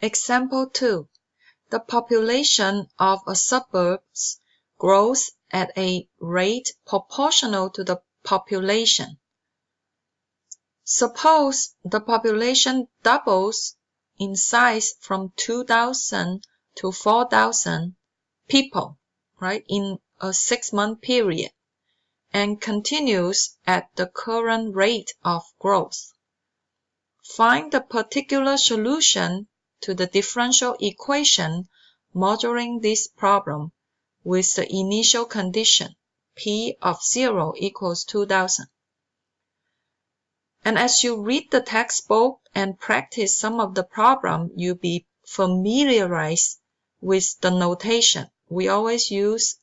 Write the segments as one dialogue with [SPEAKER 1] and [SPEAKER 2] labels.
[SPEAKER 1] Example 2. The population of a suburb grows at a rate proportional to the population. Suppose the population doubles in size from 2,000 to 4,000 people, right, in a 6-month period, and continues at the current rate of growth. Find the particular solution to the differential equation modeling this problem with the initial condition P of 0 equals 2,000. And as you read the textbook and practice some of the problem, you'll be familiarized with the notation. We always use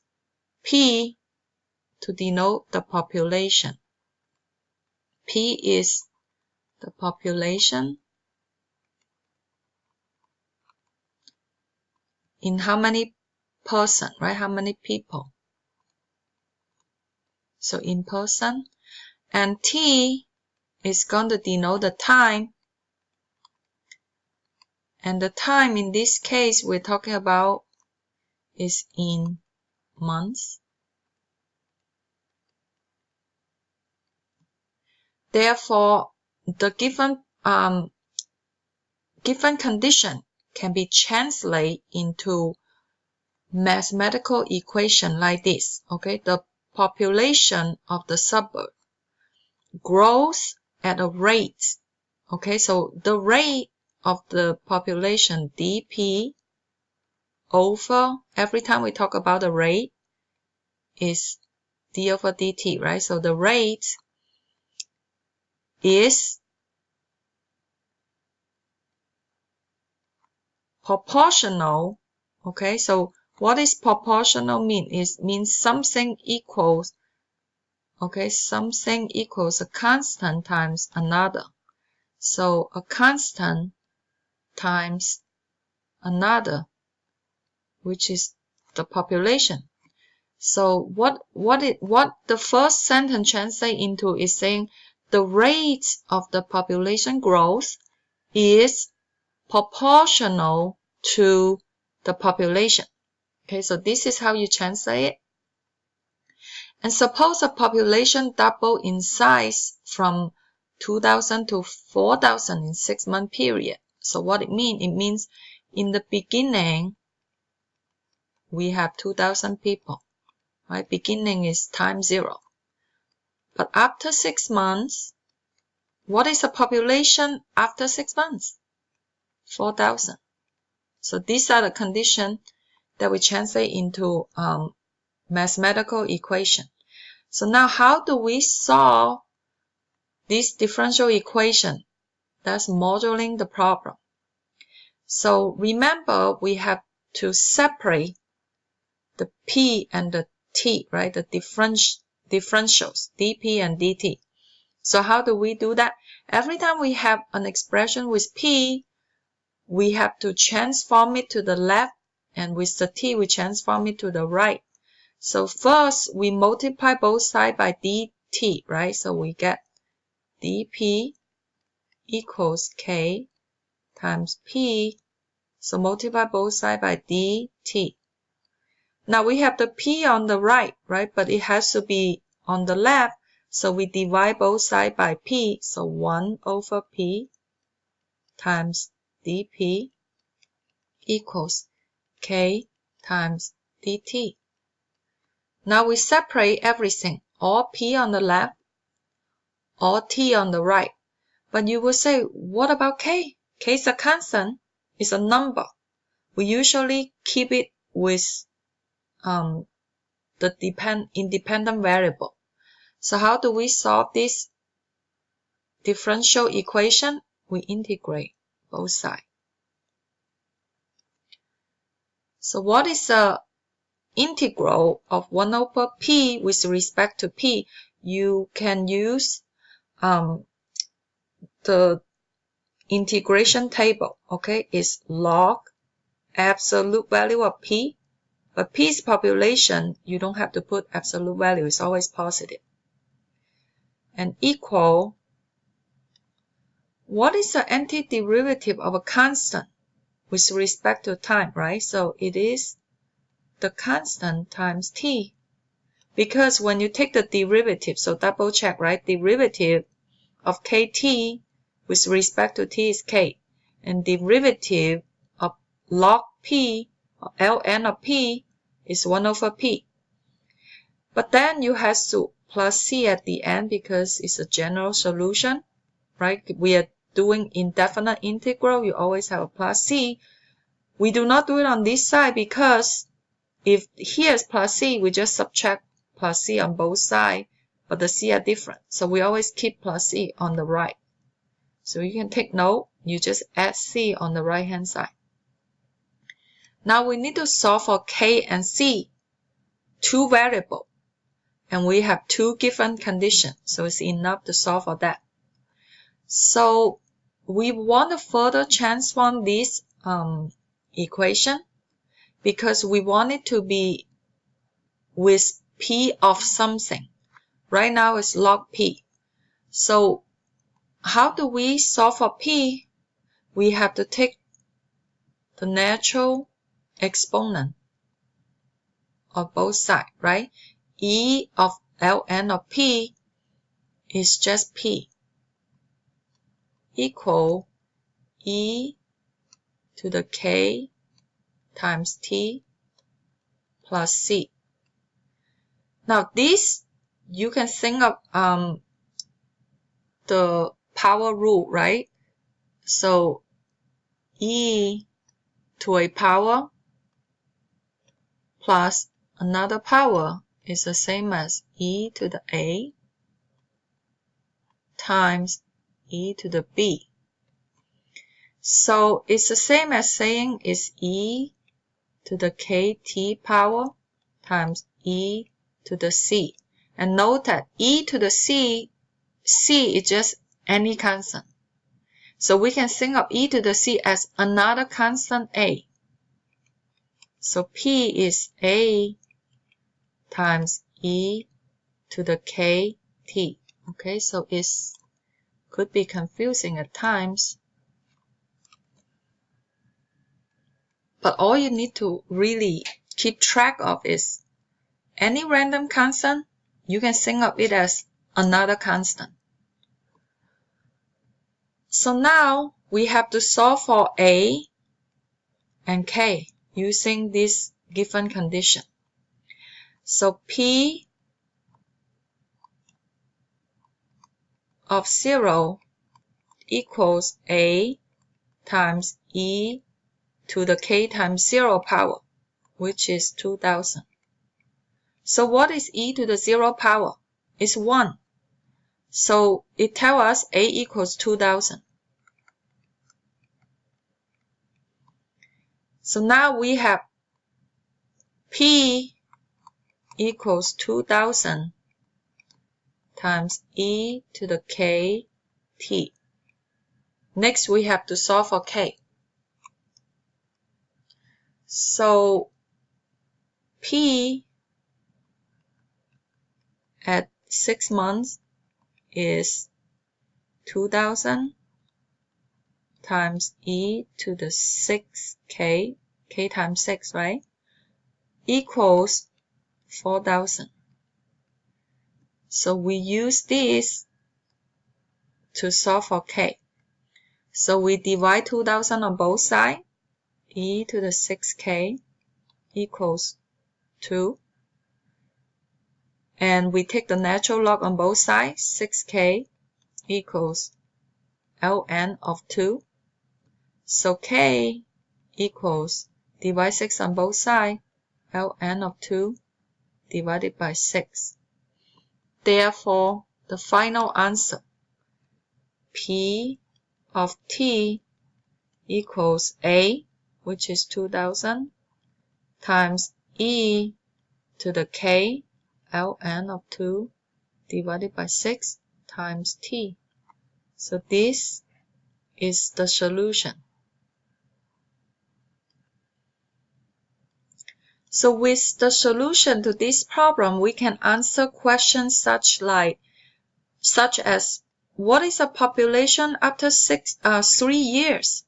[SPEAKER 1] P to denote the population. P is the population in how many person, right? How many people? So in person. And T is going to denote the time. And the time in this case we're talking about is in months. Therefore, the given condition can be translated into mathematical equation like this. Okay, the population of the suburb grows at a rate. Okay, so the rate of the population dp over, every time we talk about the rate, is d over dt, right? So the rate is proportional. Okay, so what is proportional mean? It means something equals, okay, something equals a constant times another. So a constant times another, which is the population. So what the first sentence translates into is saying the rate of the population growth is proportional to the population. Okay, so this is how you translate it. And suppose a population double in size from 2,000 to 4,000 in 6-month period. So what it means? It means in the beginning, we have 2,000 people, right? Beginning is time 0. But after 6 months, what is the population after 6 months? 4,000. So these are the conditions that we translate into mathematical equation. So now how do we solve this differential equation? That's modeling the problem. So remember, we have to separate the P and the T, right? The differentials, dP and dt. So how do we do that? Every time we have an expression with P, we have to transform it to the left, and with the T, we transform it to the right. So first, we multiply both sides by dt, right? So we get dP equals K times P. So multiply both sides by dt. Now we have the P on the right, right? But it has to be on the left. So we divide both sides by P. So 1 over P times dP equals K times dt. Now we separate everything, all P on the left, all T on the right. But you will say, what about K? K is a constant, it's a number. We usually keep it with the independent variable. So how do we solve this differential equation? We integrate both sides. So what is the integral of 1 over P with respect to P? You can use the integration table. Okay, it's log absolute value of P. But P's population, you don't have to put absolute value. It's always positive. And equal, what is the antiderivative of a constant? with respect to time, right? So it is the constant times t. Because when you take the derivative, so double check, right? Derivative of kt with respect to t is k. And derivative of log p, or ln of p, is 1 over p. But then you have to plus c at the end because it's a general solution, right? We are doing indefinite integral. You always have a plus c. We do not do it on this side because if here is plus c, we just subtract plus c on both sides, but the c are different. So we always keep plus c on the right. So you can take note, you just add c on the right hand side. Now we need to solve for k and c, two variables. And we have two given conditions, so it's enough to solve for that. So we want to further transform this equation because we want it to be with p of something. Right now it's log p. So how do we solve for p? We have to take the natural exponent of both sides, right? E of ln of p is just p equal e to the k times t plus c. Now this, you can think of the power rule, right? So e to a power plus another power is the same as e to the a times e to the b. So it's the same as saying it's e to the kt power times e to the c. And note that e to the c is just any constant. So we can think of e to the c as another constant a. So p is a times e to the kt. Okay, so it could be confusing at times. But all you need to really keep track of is any random constant, you can think of it as another constant. So now we have to solve for a and k using this given condition. So p of 0 equals a times e to the k times 0 power, which is 2000. So what is e to the 0 power? It's 1. So it tells us a equals 2000. So now we have p equals 2000 times e to the kt. Next we have to solve for k. So p at 6 months is 2000 times e to the 6k, k times 6, right? Equals 4000. So we use this to solve for k. So we divide 2000 on both sides. E to the 6k equals 2. And we take the natural log on both sides. 6k equals ln of 2. So k equals, divide 6 on both sides, ln of 2 divided by 6. Therefore, the final answer, p of t equals a, which is 2000, times e to the k, ln of 2 divided by 6 times t. So this is the solution. So with the solution to this problem, we can answer questions such as what is the population after 3 years?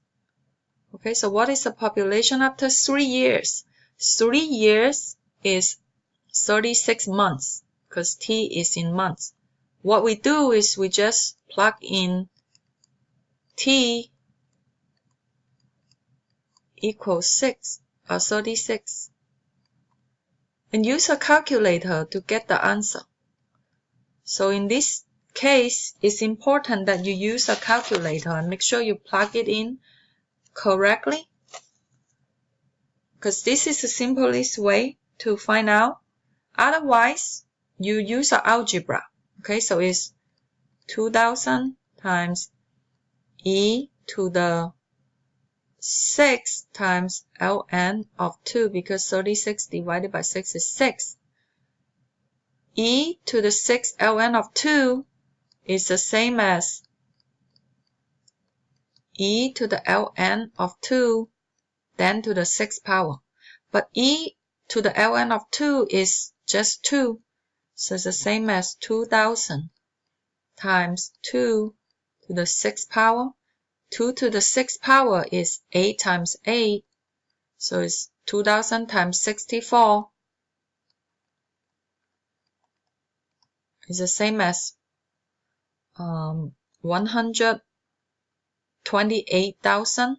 [SPEAKER 1] Okay, so what is the population after 3 years? 3 years is 36 months because T is in months. What we do is we just plug in T equals 36 and use a calculator to get the answer. So in this case, it's important that you use a calculator and make sure you plug it in correctly, because this is the simplest way to find out. Otherwise, you use an algebra. Okay, so it's 2000 times e to the 6 times ln of 2, because 36 divided by 6 is 6. E to the 6 ln of 2 is the same as e to the ln of 2 then to the 6th power. But e to the ln of 2 is just 2, so it's the same as 2000 times 2 to the 6th power. 2 to the 6th power is 8 times 8, so it's 2000 times 64. It's the same as 128,000.